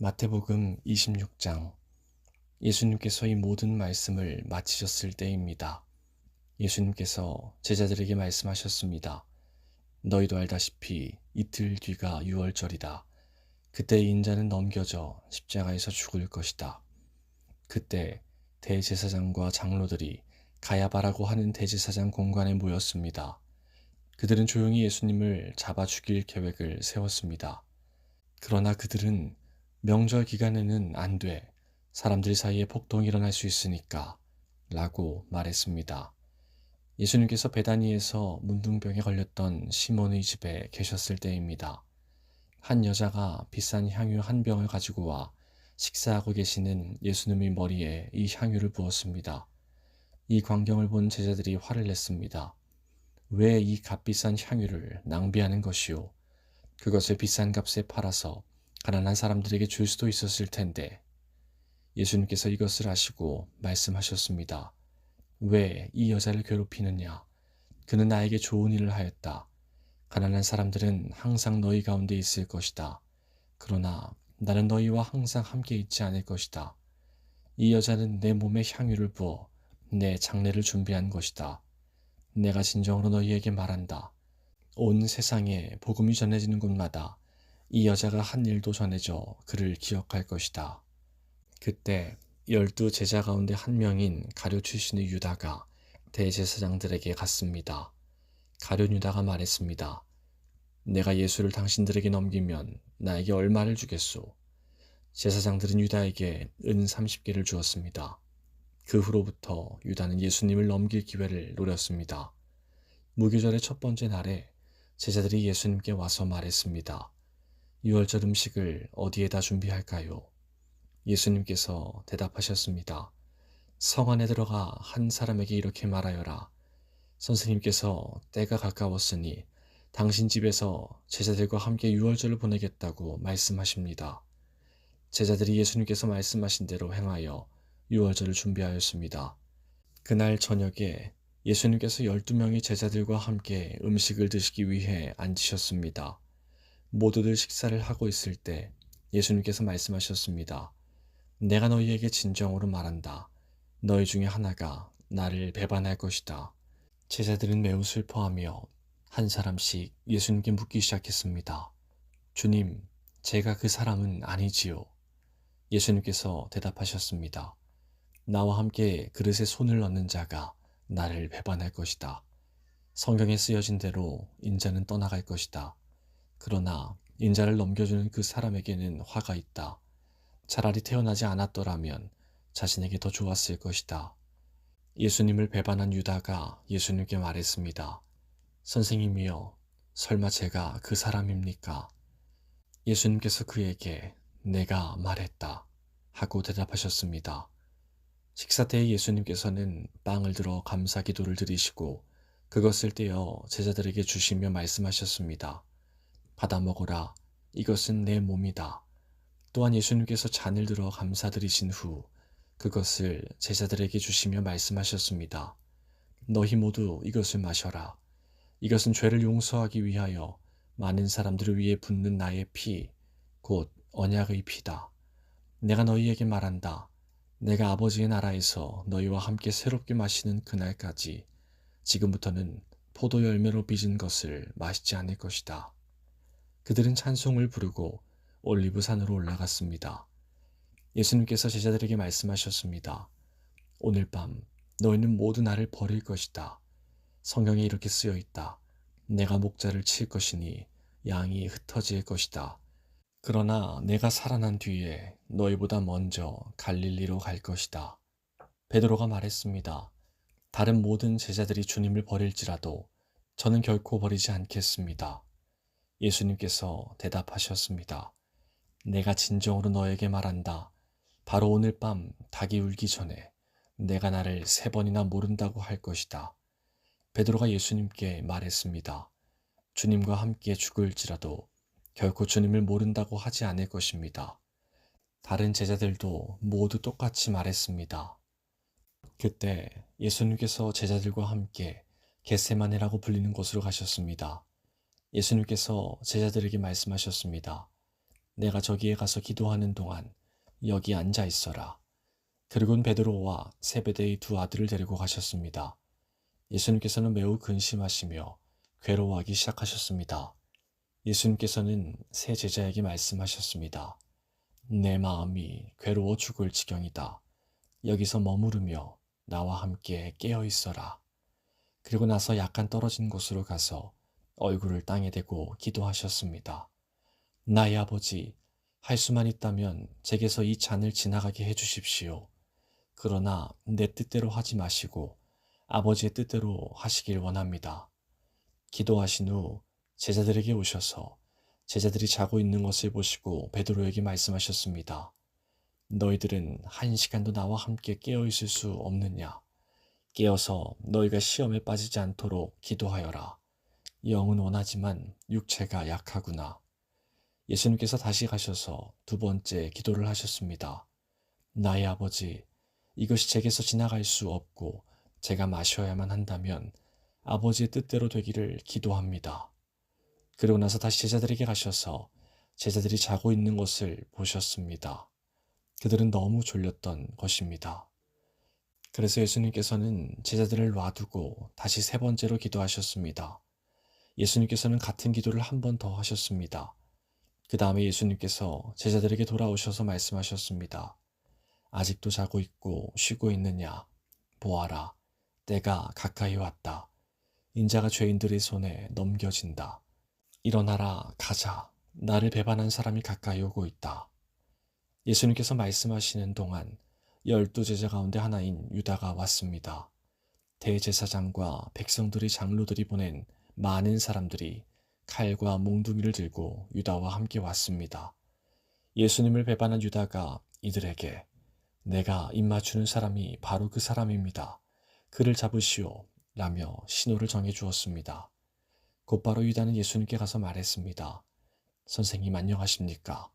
마태복음 26장. 예수님께서 이 모든 말씀을 마치셨을 때입니다. 예수님께서 제자들에게 말씀하셨습니다. 너희도 알다시피 이틀 뒤가 유월절이다. 그때 인자는 넘겨져 십자가에서 죽을 것이다. 그때 대제사장과 장로들이 가야바라고 하는 대제사장 공관에 모였습니다. 그들은 조용히 예수님을 잡아 죽일 계획을 세웠습니다. 그러나 그들은 명절 기간에는 안 돼. 사람들 사이에 폭동이 일어날 수 있으니까 라고 말했습니다. 예수님께서 베다니에서 문둥병에 걸렸던 시몬의 집에 계셨을 때입니다. 한 여자가 비싼 향유 한 병을 가지고 와 식사하고 계시는 예수님의 머리에 이 향유를 부었습니다. 이 광경을 본 제자들이 화를 냈습니다. 왜 이 값비싼 향유를 낭비하는 것이오? 그것을 비싼 값에 팔아서 가난한 사람들에게 줄 수도 있었을 텐데. 예수님께서 이것을 아시고 말씀하셨습니다. 왜 이 여자를 괴롭히느냐? 그는 나에게 좋은 일을 하였다. 가난한 사람들은 항상 너희 가운데 있을 것이다. 그러나 나는 너희와 항상 함께 있지 않을 것이다. 이 여자는 내 몸에 향유를 부어 내 장례를 준비한 것이다. 내가 진정으로 너희에게 말한다. 온 세상에 복음이 전해지는 곳마다 이 여자가 한 일도 전해져 그를 기억할 것이다. 그때 12 제자 가운데 한 명인 가룟 출신의 유다가 대제사장들에게 갔습니다. 가룟 유다가 말했습니다. 내가 예수를 당신들에게 넘기면 나에게 얼마를 주겠소? 제사장들은 유다에게 은 30개를 주었습니다. 그 후로부터 유다는 예수님을 넘길 기회를 노렸습니다. 무교절의 첫 번째 날에 제자들이 예수님께 와서 말했습니다. 유월절 음식을 어디에다 준비할까요? 예수님께서 대답하셨습니다. 성 안에 들어가 한 사람에게 이렇게 말하여라. 선생님께서 때가 가까웠으니 당신 집에서 제자들과 함께 유월절을 보내겠다고 말씀하십니다. 제자들이 예수님께서 말씀하신 대로 행하여 유월절을 준비하였습니다. 그날 저녁에 예수님께서 12명의 제자들과 함께 음식을 드시기 위해 앉으셨습니다. 모두들 식사를 하고 있을 때 예수님께서 말씀하셨습니다. 내가 너희에게 진정으로 말한다. 너희 중에 하나가 나를 배반할 것이다. 제자들은 매우 슬퍼하며 한 사람씩 예수님께 묻기 시작했습니다. 주님, 제가 그 사람은 아니지요. 예수님께서 대답하셨습니다. 나와 함께 그릇에 손을 넣는 자가 나를 배반할 것이다. 성경에 쓰여진 대로 인자는 떠나갈 것이다. 그러나 인자를 넘겨주는 그 사람에게는 화가 있다. 차라리 태어나지 않았더라면 자신에게 더 좋았을 것이다. 예수님을 배반한 유다가 예수님께 말했습니다. 선생님이여, 설마 제가 그 사람입니까? 예수님께서 그에게 내가 말했다 하고 대답하셨습니다. 식사 때에 예수님께서는 빵을 들어 감사 기도를 드리시고 그것을 떼어 제자들에게 주시며 말씀하셨습니다. 받아 먹어라. 이것은 내 몸이다. 또한 예수님께서 잔을 들어 감사드리신 후 그것을 제자들에게 주시며 말씀하셨습니다. 너희 모두 이것을 마셔라. 이것은 죄를 용서하기 위하여 많은 사람들을 위해 붓는 나의 피, 곧 언약의 피다. 내가 너희에게 말한다. 내가 아버지의 나라에서 너희와 함께 새롭게 마시는 그날까지 지금부터는 포도 열매로 빚은 것을 마시지 않을 것이다. 그들은 찬송을 부르고 올리브산으로 올라갔습니다. 예수님께서 제자들에게 말씀하셨습니다. 오늘 밤 너희는 모두 나를 버릴 것이다. 성경에 이렇게 쓰여 있다. 내가 목자를 칠 것이니 양이 흩어질 것이다. 그러나 내가 살아난 뒤에 너희보다 먼저 갈릴리로 갈 것이다. 베드로가 말했습니다. 다른 모든 제자들이 주님을 버릴지라도 저는 결코 버리지 않겠습니다. 예수님께서 대답하셨습니다. 내가 진정으로 너에게 말한다. 바로 오늘 밤 닭이 울기 전에 내가 나를 3번이나 모른다고 할 것이다. 베드로가 예수님께 말했습니다. 주님과 함께 죽을지라도 결코 주님을 모른다고 하지 않을 것입니다. 다른 제자들도 모두 똑같이 말했습니다. 그때 예수님께서 제자들과 함께 겟세마네라고 불리는 곳으로 가셨습니다. 예수님께서 제자들에게 말씀하셨습니다. 내가 저기에 가서 기도하는 동안 여기 앉아 있어라. 그리고는 베드로와 세베대의 두 아들을 데리고 가셨습니다. 예수님께서는 매우 근심하시며 괴로워하기 시작하셨습니다. 예수님께서는 세 제자에게 말씀하셨습니다. 내 마음이 괴로워 죽을 지경이다. 여기서 머무르며 나와 함께 깨어 있어라. 그리고 나서 약간 떨어진 곳으로 가서 얼굴을 땅에 대고 기도하셨습니다. 나의 아버지, 할 수만 있다면 제게서 이 잔을 지나가게 해주십시오. 그러나 내 뜻대로 하지 마시고 아버지의 뜻대로 하시길 원합니다. 기도하신 후 제자들에게 오셔서 제자들이 자고 있는 것을 보시고 베드로에게 말씀하셨습니다. 너희들은 한 시간도 나와 함께 깨어 있을 수 없느냐? 깨어서 너희가 시험에 빠지지 않도록 기도하여라. 영은 원하지만 육체가 약하구나. 예수님께서 다시 가셔서 두 번째 기도를 하셨습니다. 나의 아버지, 이것이 제게서 지나갈 수 없고 제가 마셔야만 한다면 아버지의 뜻대로 되기를 기도합니다. 그리고 나서 다시 제자들에게 가셔서 제자들이 자고 있는 것을 보셨습니다. 그들은 너무 졸렸던 것입니다. 그래서 예수님께서는 제자들을 놔두고 다시 세 번째로 기도하셨습니다. 예수님께서는 같은 기도를 한 번 더 하셨습니다. 그 다음에 예수님께서 제자들에게 돌아오셔서 말씀하셨습니다. 아직도 자고 있고 쉬고 있느냐? 보아라, 때가 가까이 왔다. 인자가 죄인들의 손에 넘겨진다. 일어나라, 가자. 나를 배반한 사람이 가까이 오고 있다. 예수님께서 말씀하시는 동안 12제자 가운데 하나인 유다가 왔습니다. 대제사장과 백성들의 장로들이 보낸 많은 사람들이 칼과 몽둥이를 들고 유다와 함께 왔습니다. 예수님을 배반한 유다가 이들에게 내가 입맞추는 사람이 바로 그 사람입니다. 그를 잡으시오 라며 신호를 정해 주었습니다. 곧바로 유다는 예수님께 가서 말했습니다. 선생님 안녕하십니까?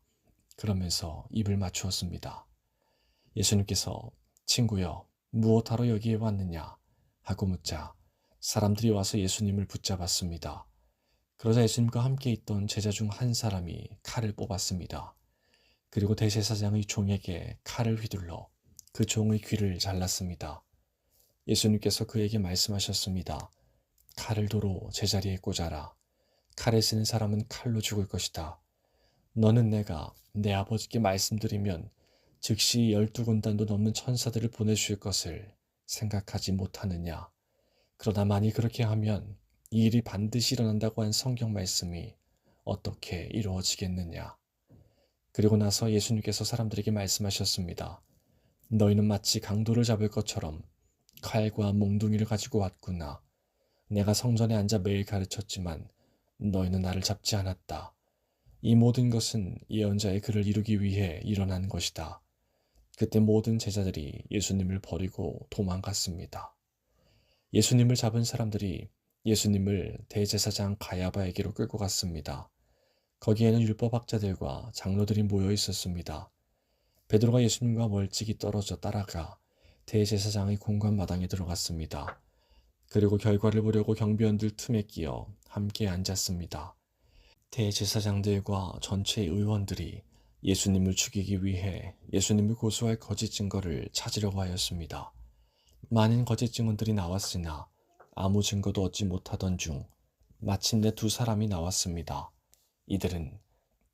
그러면서 입을 맞추었습니다. 예수님께서 친구여 무엇하러 여기에 왔느냐 하고 묻자 사람들이 와서 예수님을 붙잡았습니다. 그러자 예수님과 함께 있던 제자 중 한 사람이 칼을 뽑았습니다. 그리고 대제사장의 종에게 칼을 휘둘러 그 종의 귀를 잘랐습니다. 예수님께서 그에게 말씀하셨습니다. 칼을 도로 제자리에 꽂아라. 칼에 쓰는 사람은 칼로 죽을 것이다. 너는 내가 내 아버지께 말씀드리면 즉시 12군단도 넘는 천사들을 보내주실 것을 생각하지 못하느냐. 그러나 만일 그렇게 하면 이 일이 반드시 일어난다고 한 성경 말씀이 어떻게 이루어지겠느냐. 그리고 나서 예수님께서 사람들에게 말씀하셨습니다. 너희는 마치 강도를 잡을 것처럼 칼과 몽둥이를 가지고 왔구나. 내가 성전에 앉아 매일 가르쳤지만 너희는 나를 잡지 않았다. 이 모든 것은 예언자의 글을 이루기 위해 일어난 것이다. 그때 모든 제자들이 예수님을 버리고 도망갔습니다. 예수님을 잡은 사람들이 예수님을 대제사장 가야바에게로 끌고 갔습니다. 거기에는 율법학자들과 장로들이 모여 있었습니다. 베드로가 예수님과 멀찍이 떨어져 따라가 대제사장의 공관 마당에 들어갔습니다. 그리고 결과를 보려고 경비원들 틈에 끼어 함께 앉았습니다. 대제사장들과 전체 의원들이 예수님을 죽이기 위해 예수님을 고소할 거짓 증거를 찾으려고 하였습니다. 많은 거짓 증언들이 나왔으나 아무 증거도 얻지 못하던 중 마침내 두 사람이 나왔습니다. 이들은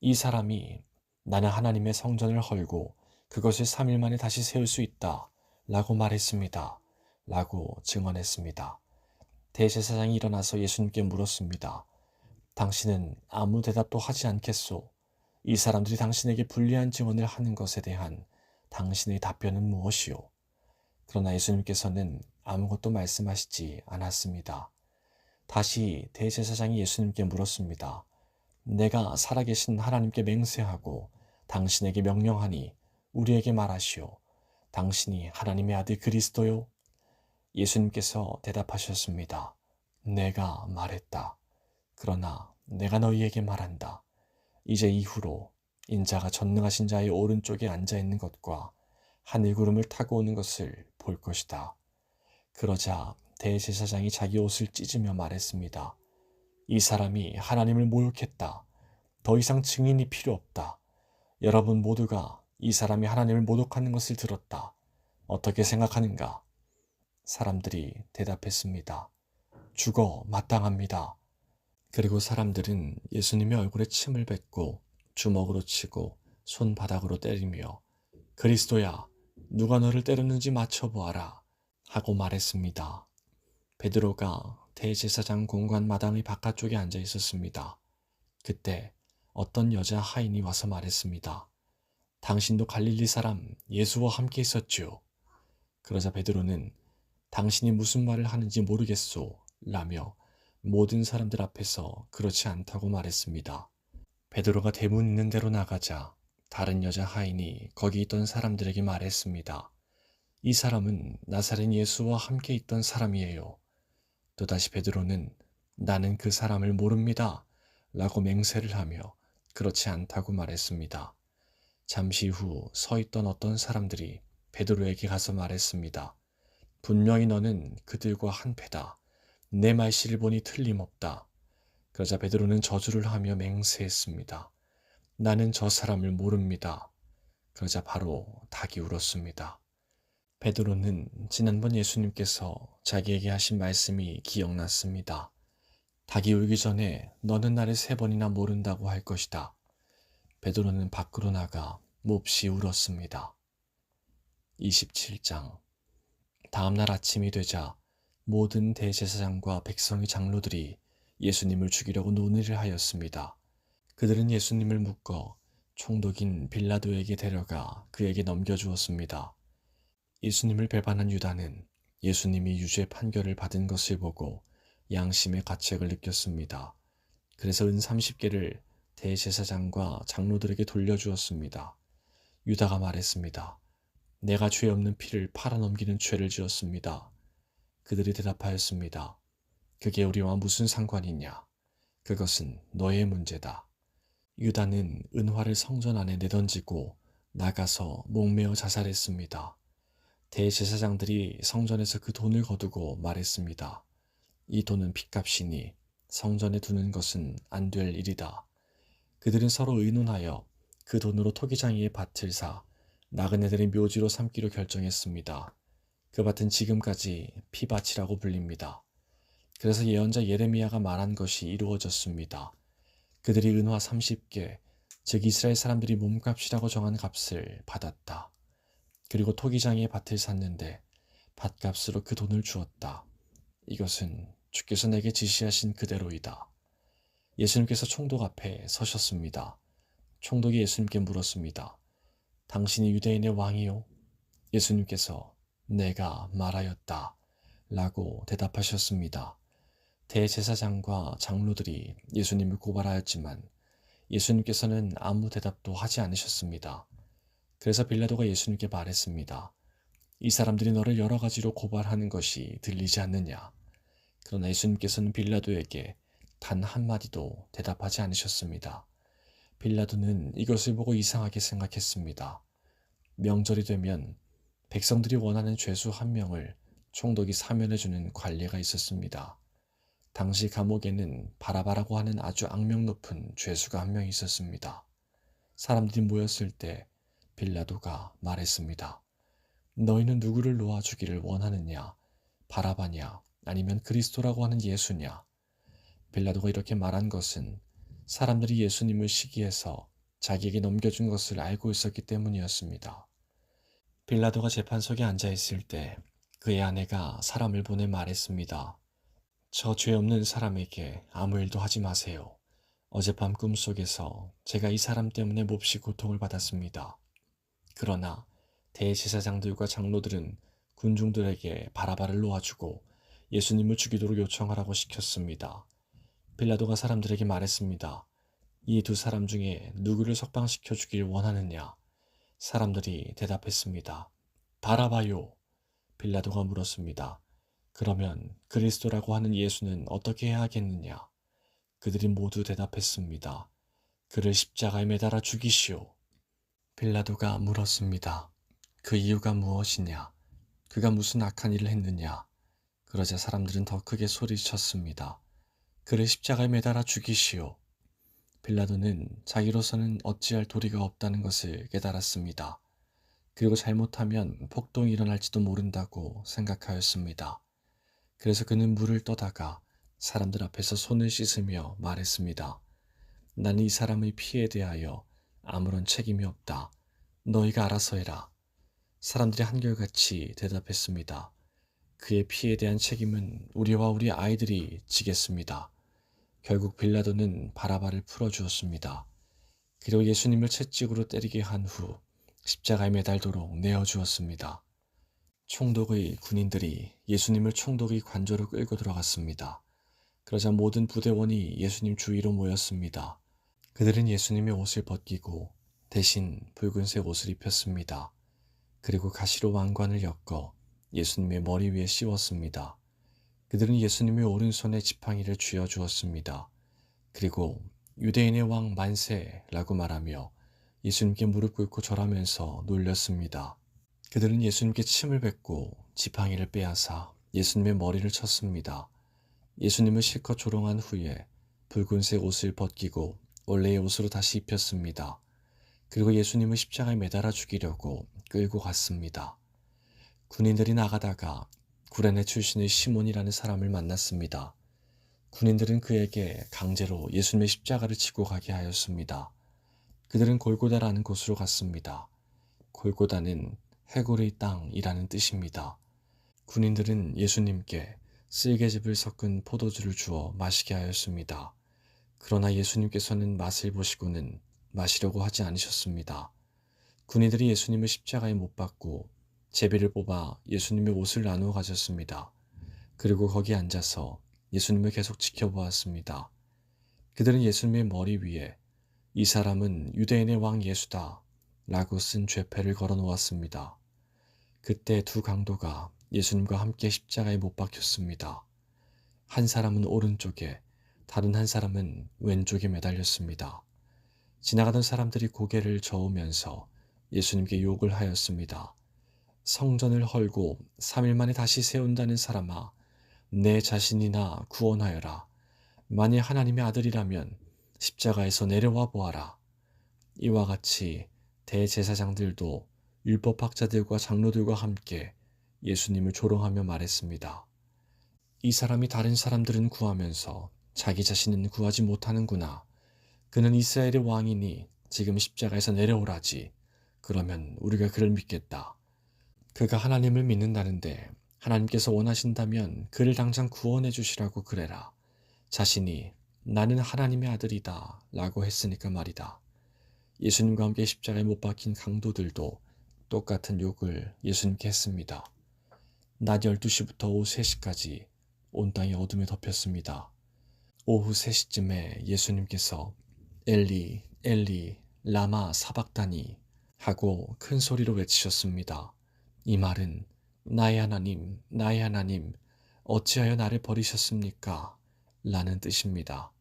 이 사람이 나는 하나님의 성전을 헐고 그것을 3일 만에 다시 세울 수 있다 라고 말했습니다. 라고 증언했습니다. 대제사장이 일어나서 예수님께 물었습니다. 당신은 아무 대답도 하지 않겠소? 이 사람들이 당신에게 불리한 증언을 하는 것에 대한 당신의 답변은 무엇이오? 그러나 예수님께서는 아무것도 말씀하시지 않았습니다. 다시 대제사장이 예수님께 물었습니다. 내가 살아계신 하나님께 맹세하고 당신에게 명령하니 우리에게 말하시오. 당신이 하나님의 아들 그리스도요? 예수님께서 대답하셨습니다. 내가 말했다. 그러나 내가 너희에게 말한다. 이제 이후로 인자가 전능하신 자의 오른쪽에 앉아있는 것과 하늘구름을 타고 오는 것을 볼 것이다. 그러자 대제사장이 자기 옷을 찢으며 말했습니다. 이 사람이 하나님을 모욕했다. 더 이상 증인이 필요 없다. 여러분 모두가 이 사람이 하나님을 모독하는 것을 들었다. 어떻게 생각하는가? 사람들이 대답했습니다. 죽어 마땅합니다. 그리고 사람들은 예수님의 얼굴에 침을 뱉고 주먹으로 치고 손바닥으로 때리며 그리스도야, 누가 너를 때렸는지 맞춰보아라 하고 말했습니다. 베드로가 대제사장 공관 마당의 바깥쪽에 앉아 있었습니다. 그때 어떤 여자 하인이 와서 말했습니다. 당신도 갈릴리 사람 예수와 함께 있었지요. 그러자 베드로는 당신이 무슨 말을 하는지 모르겠소 라며 모든 사람들 앞에서 그렇지 않다고 말했습니다. 베드로가 대문 있는 데로 나가자 다른 여자 하인이 거기 있던 사람들에게 말했습니다. 이 사람은 나사렛 예수와 함께 있던 사람이에요. 또다시 베드로는 나는 그 사람을 모릅니다 라고 맹세를 하며 그렇지 않다고 말했습니다. 잠시 후 서 있던 어떤 사람들이 베드로에게 가서 말했습니다. 분명히 너는 그들과 한패다. 내 말씨를 보니 틀림없다. 그러자 베드로는 저주를 하며 맹세했습니다. 나는 저 사람을 모릅니다. 그러자 바로 닭이 울었습니다. 베드로는 지난번 예수님께서 자기에게 하신 말씀이 기억났습니다. 닭이 울기 전에 너는 나를 3번이나 모른다고 할 것이다. 베드로는 밖으로 나가 몹시 울었습니다. 27장. 다음날 아침이 되자 모든 대제사장과 백성의 장로들이 예수님을 죽이려고 논의를 하였습니다. 그들은 예수님을 묶어 총독인 빌라도에게 데려가 그에게 넘겨주었습니다. 예수님을 배반한 유다는 예수님이 유죄 판결을 받은 것을 보고 양심의 가책을 느꼈습니다. 그래서 은 30개를 대제사장과 장로들에게 돌려주었습니다. 유다가 말했습니다. 내가 죄 없는 피를 팔아넘기는 죄를 지었습니다. 그들이 대답하였습니다. 그게 우리와 무슨 상관이냐? 그것은 너의 문제다. 유다는 은화를 성전 안에 내던지고 나가서 목매어 자살했습니다. 대제사장들이 성전에서 그 돈을 거두고 말했습니다. 이 돈은 핏값이니 성전에 두는 것은 안 될 일이다. 그들은 서로 의논하여 그 돈으로 토기장이의 밭을 사 나그네들의 묘지로 삼기로 결정했습니다. 그 밭은 지금까지 피밭이라고 불립니다. 그래서 예언자 예레미야가 말한 것이 이루어졌습니다. 그들이 은화 30개, 즉 이스라엘 사람들이 몸값이라고 정한 값을 받았다. 그리고 토기장이의 밭을 샀는데 밭값으로 그 돈을 주었다. 이것은 주께서 내게 지시하신 그대로이다. 예수님께서 총독 앞에 서셨습니다. 총독이 예수님께 물었습니다. 당신이 유대인의 왕이요? 예수님께서 내가 말하였다 라고 대답하셨습니다. 대제사장과 장로들이 예수님을 고발하였지만 예수님께서는 아무 대답도 하지 않으셨습니다. 그래서 빌라도가 예수님께 말했습니다. 이 사람들이 너를 여러 가지로 고발하는 것이 들리지 않느냐? 그러나 예수님께서는 빌라도에게 단 한마디도 대답하지 않으셨습니다. 빌라도는 이것을 보고 이상하게 생각했습니다. 명절이 되면 백성들이 원하는 죄수 1명을 총독이 사면해주는 관례가 있었습니다. 당시 감옥에는 바라바라고 하는 아주 악명 높은 죄수가 1명 있었습니다. 사람들이 모였을 때 빌라도가 말했습니다. 너희는 누구를 놓아주기를 원하느냐? 바라바냐? 아니면 그리스도라고 하는 예수냐? 빌라도가 이렇게 말한 것은 사람들이 예수님을 시기해서 자기에게 넘겨준 것을 알고 있었기 때문이었습니다. 빌라도가 재판석에 앉아 있을 때 그의 아내가 사람을 보내 말했습니다. 저 죄 없는 사람에게 아무 일도 하지 마세요. 어젯밤 꿈속에서 제가 이 사람 때문에 몹시 고통을 받았습니다. 그러나 대제사장들과 장로들은 군중들에게 바라바를 놓아주고 예수님을 죽이도록 요청하라고 시켰습니다. 빌라도가 사람들에게 말했습니다. 이 2사람 중에 누구를 석방시켜 주길 원하느냐? 사람들이 대답했습니다. 바라바요. 빌라도가 물었습니다. 그러면 그리스도라고 하는 예수는 어떻게 해야 하겠느냐? 그들이 모두 대답했습니다. 그를 십자가에 매달아 죽이시오. 빌라도가 물었습니다. 그 이유가 무엇이냐? 그가 무슨 악한 일을 했느냐? 그러자 사람들은 더 크게 소리쳤습니다. 그를 십자가에 매달아 죽이시오. 빌라도는 자기로서는 어찌할 도리가 없다는 것을 깨달았습니다. 그리고 잘못하면 폭동이 일어날지도 모른다고 생각하였습니다. 그래서 그는 물을 떠다가 사람들 앞에서 손을 씻으며 말했습니다. 나는 이 사람의 피에 대하여 아무런 책임이 없다. 너희가 알아서 해라. 사람들이 한결같이 대답했습니다. 그의 피에 대한 책임은 우리와 우리 아이들이 지겠습니다. 결국 빌라도는 바라바를 풀어주었습니다. 그리고 예수님을 채찍으로 때리게 한 후 십자가에 매달도록 내어주었습니다. 총독의 군인들이 예수님을 총독의 관저로 끌고 들어갔습니다. 그러자 모든 부대원이 예수님 주위로 모였습니다. 그들은 예수님의 옷을 벗기고 대신 붉은색 옷을 입혔습니다. 그리고 가시로 왕관을 엮어 예수님의 머리 위에 씌웠습니다. 그들은 예수님의 오른손에 지팡이를 쥐어 주었습니다. 그리고 유대인의 왕 만세라고 말하며 예수님께 무릎 꿇고 절하면서 놀렸습니다. 그들은 예수님께 침을 뱉고 지팡이를 빼앗아 예수님의 머리를 쳤습니다. 예수님을 실컷 조롱한 후에 붉은색 옷을 벗기고 원래의 옷으로 다시 입혔습니다. 그리고 예수님을 십자가에 매달아 죽이려고 끌고 갔습니다. 군인들이 나가다가 구레네 출신의 시몬이라는 사람을 만났습니다. 군인들은 그에게 강제로 예수님의 십자가를 지고 가게 하였습니다. 그들은 골고다라는 곳으로 갔습니다. 골고다는 해골의 땅이라는 뜻입니다. 군인들은 예수님께 쓸개즙을 섞은 포도주를 주어 마시게 하였습니다. 그러나 예수님께서는 맛을 보시고는 마시려고 하지 않으셨습니다. 군인들이 예수님을 십자가에 못 박고 제비를 뽑아 예수님의 옷을 나누어 가졌습니다. 그리고 거기 앉아서 예수님을 계속 지켜보았습니다. 그들은 예수님의 머리 위에 이 사람은 유대인의 왕 예수다 라고 쓴 죄패를 걸어 놓았습니다. 그때 두 강도가 예수님과 함께 십자가에 못 박혔습니다. 한 사람은 오른쪽에 다른 한 사람은 왼쪽에 매달렸습니다. 지나가던 사람들이 고개를 저으면서 예수님께 욕을 하였습니다. 성전을 헐고 3일 만에 다시 세운다는 사람아, 내 자신이나 구원하여라. 만일 하나님의 아들이라면 십자가에서 내려와 보아라. 이와 같이 대제사장들도 율법학자들과 장로들과 함께 예수님을 조롱하며 말했습니다. 이 사람이 다른 사람들은 구하면서 자기 자신은 구하지 못하는구나. 그는 이스라엘의 왕이니 지금 십자가에서 내려오라지. 그러면 우리가 그를 믿겠다. 그가 하나님을 믿는다는데 하나님께서 원하신다면 그를 당장 구원해 주시라고 그래라. 자신이 나는 하나님의 아들이다 라고 했으니까 말이다. 예수님과 함께 십자가에 못 박힌 강도들도 똑같은 욕을 예수님께 했습니다. 낮 12시부터 오후 3시까지 온 땅이 어둠에 덮였습니다. 오후 3시쯤에 예수님께서 엘리, 엘리, 라마 사박다니 하고 큰 소리로 외치셨습니다. 이 말은 나의 하나님, 나의 하나님, 어찌하여 나를 버리셨습니까? 라는 뜻입니다.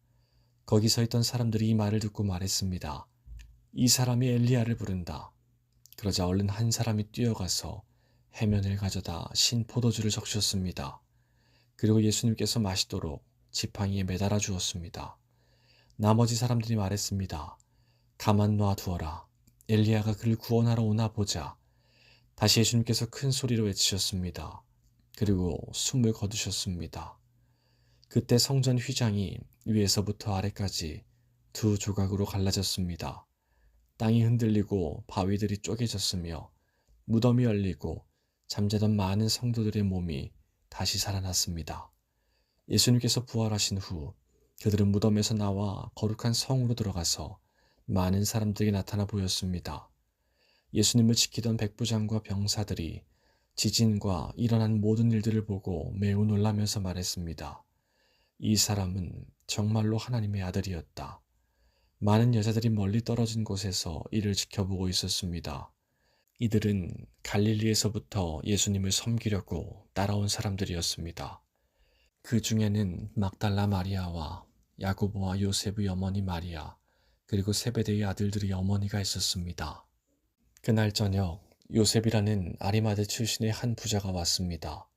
거기 서 있던 사람들이 이 말을 듣고 말했습니다. 이 사람이 엘리야를 부른다. 그러자 얼른 한 사람이 뛰어가서 해면을 가져다 신 포도주를 적셨습니다. 그리고 예수님께서 마시도록 지팡이에 매달아 주었습니다. 나머지 사람들이 말했습니다. 가만 놔두어라. 엘리야가 그를 구원하러 오나 보자. 다시 예수님께서 큰 소리로 외치셨습니다. 그리고 숨을 거두셨습니다. 그때 성전 휘장이 위에서부터 아래까지 두 조각으로 갈라졌습니다. 땅이 흔들리고 바위들이 쪼개졌으며 무덤이 열리고 잠자던 많은 성도들의 몸이 다시 살아났습니다. 예수님께서 부활하신 후 그들은 무덤에서 나와 거룩한 성으로 들어가서 많은 사람들에게 나타나 보였습니다. 예수님을 지키던 백부장과 병사들이 지진과 일어난 모든 일들을 보고 매우 놀라면서 말했습니다. 이 사람은 정말로 하나님의 아들이었다. 많은 여자들이 멀리 떨어진 곳에서 이를 지켜보고 있었습니다. 이들은 갈릴리에서부터 예수님을 섬기려고 따라온 사람들이었습니다. 그 중에는 막달라 마리아와 야고보와 요셉의 어머니 마리아, 그리고 세베대의 아들들의 어머니가 있었습니다. 그날 저녁 요셉이라는 아리마대 출신의 한 부자가 왔습니다.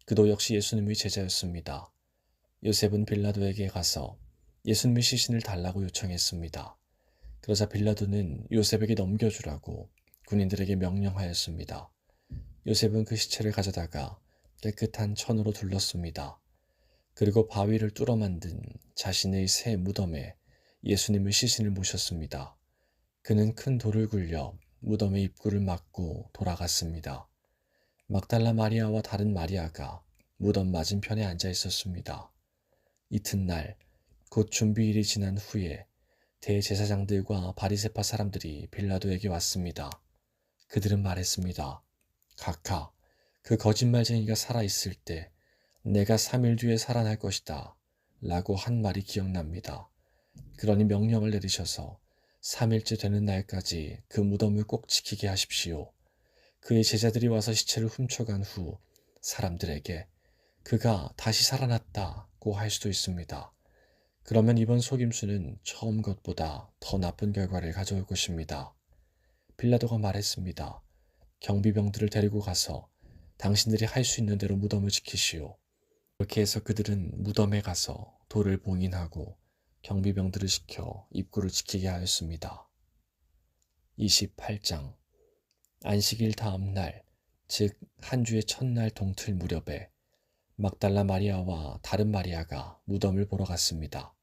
그도 역시 예수님의 제자였습니다. 요셉은 빌라도에게 가서 예수님의 시신을 달라고 요청했습니다. 그러자 빌라도는 요셉에게 넘겨주라고 군인들에게 명령하였습니다. 요셉은 그 시체를 가져다가 깨끗한 천으로 둘렀습니다. 그리고 바위를 뚫어 만든 자신의 새 무덤에 예수님의 시신을 모셨습니다. 그는 큰 돌을 굴려 무덤의 입구를 막고 돌아갔습니다. 막달라 마리아와 다른 마리아가 무덤 맞은편에 앉아 있었습니다. 이튿날 곧 준비일이 지난 후에 대제사장들과 바리새파 사람들이 빌라도에게 왔습니다. 그들은 말했습니다. 각하, 그 거짓말쟁이가 살아있을 때 내가 3일 뒤에 살아날 것이다 라고 한 말이 기억납니다. 그러니 명령을 내리셔서 3일째 되는 날까지 그 무덤을 꼭 지키게 하십시오. 그의 제자들이 와서 시체를 훔쳐간 후 사람들에게 그가 다시 살아났다고 할 수도 있습니다. 그러면 이번 속임수는 처음 것보다 더 나쁜 결과를 가져올 것입니다. 빌라도가 말했습니다. 경비병들을 데리고 가서 당신들이 할 수 있는 대로 무덤을 지키시오. 그렇게 해서 그들은 무덤에 가서 돌을 봉인하고 경비병들을 시켜 입구를 지키게 하였습니다. 28장 안식일 다음 날, 즉 한 주의 첫날 동틀 무렵에 막달라 마리아와 다른 마리아가 무덤을 보러 갔습니다.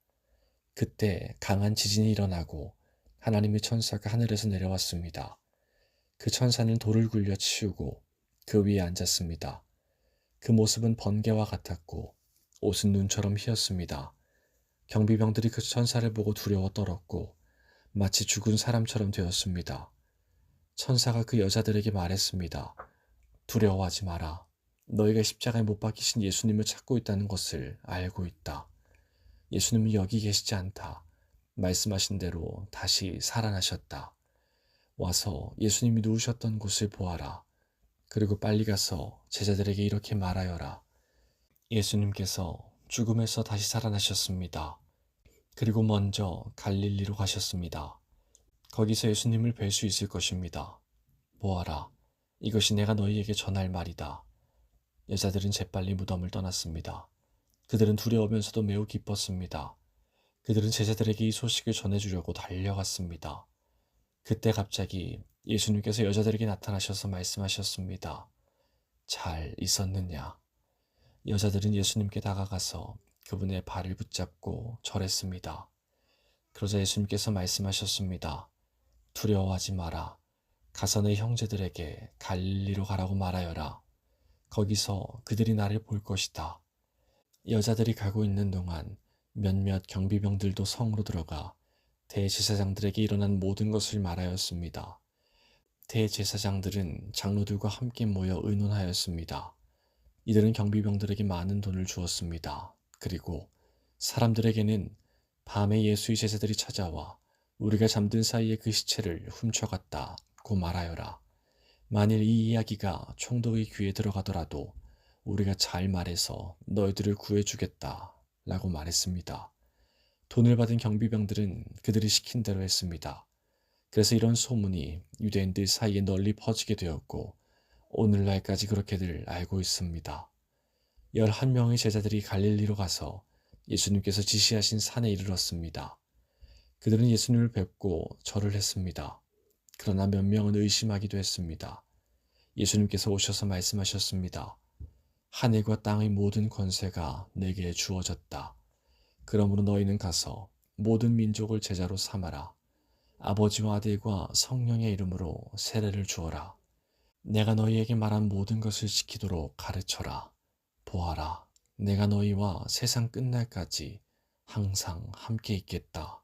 그때 강한 지진이 일어나고 하나님의 천사가 하늘에서 내려왔습니다. 그 천사는 돌을 굴려 치우고 그 위에 앉았습니다. 그 모습은 번개와 같았고 옷은 눈처럼 희었습니다. 경비병들이 그 천사를 보고 두려워 떨었고 마치 죽은 사람처럼 되었습니다. 천사가 그 여자들에게 말했습니다. 두려워하지 마라. 너희가 십자가에 못 박히신 예수님을 찾고 있다는 것을 알고 있다. 예수님은 여기 계시지 않다. 말씀하신 대로 다시 살아나셨다. 와서 예수님이 누우셨던 곳을 보아라. 그리고 빨리 가서 제자들에게 이렇게 말하여라. 예수님께서 죽음에서 다시 살아나셨습니다. 그리고 먼저 갈릴리로 가셨습니다. 거기서 예수님을 뵐 수 있을 것입니다. 보아라. 이것이 내가 너희에게 전할 말이다. 여자들은 재빨리 무덤을 떠났습니다. 그들은 두려우면서도 매우 기뻤습니다. 그들은 제자들에게 이 소식을 전해주려고 달려갔습니다. 그때 갑자기 예수님께서 여자들에게 나타나셔서 말씀하셨습니다. 잘 있었느냐? 여자들은 예수님께 다가가서 그분의 발을 붙잡고 절했습니다. 그러자 예수님께서 말씀하셨습니다. 두려워하지 마라. 가서 내 형제들에게 갈릴리로 가라고 말하여라. 거기서 그들이 나를 볼 것이다. 여자들이 가고 있는 동안 몇몇 경비병들도 성으로 들어가 대제사장들에게 일어난 모든 것을 말하였습니다. 대제사장들은 장로들과 함께 모여 의논하였습니다. 이들은 경비병들에게 많은 돈을 주었습니다. 그리고 사람들에게는 밤에 예수의 제자들이 찾아와 우리가 잠든 사이에 그 시체를 훔쳐갔다고 말하여라. 만일 이 이야기가 총독의 귀에 들어가더라도 우리가 잘 말해서 너희들을 구해주겠다 라고 말했습니다. 돈을 받은 경비병들은 그들이 시킨 대로 했습니다. 그래서 이런 소문이 유대인들 사이에 널리 퍼지게 되었고 오늘날까지 그렇게들 알고 있습니다. 11명의 제자들이 갈릴리로 가서 예수님께서 지시하신 산에 이르렀습니다. 그들은 예수님을 뵙고 절을 했습니다. 그러나 몇 명은 의심하기도 했습니다. 예수님께서 오셔서 말씀하셨습니다. 하늘과 땅의 모든 권세가 내게 주어졌다. 그러므로 너희는 가서 모든 민족을 제자로 삼아라. 아버지와 아들과 성령의 이름으로 세례를 주어라. 내가 너희에게 말한 모든 것을 지키도록 가르쳐라. 보아라. 내가 너희와 세상 끝날까지 항상 함께 있겠다.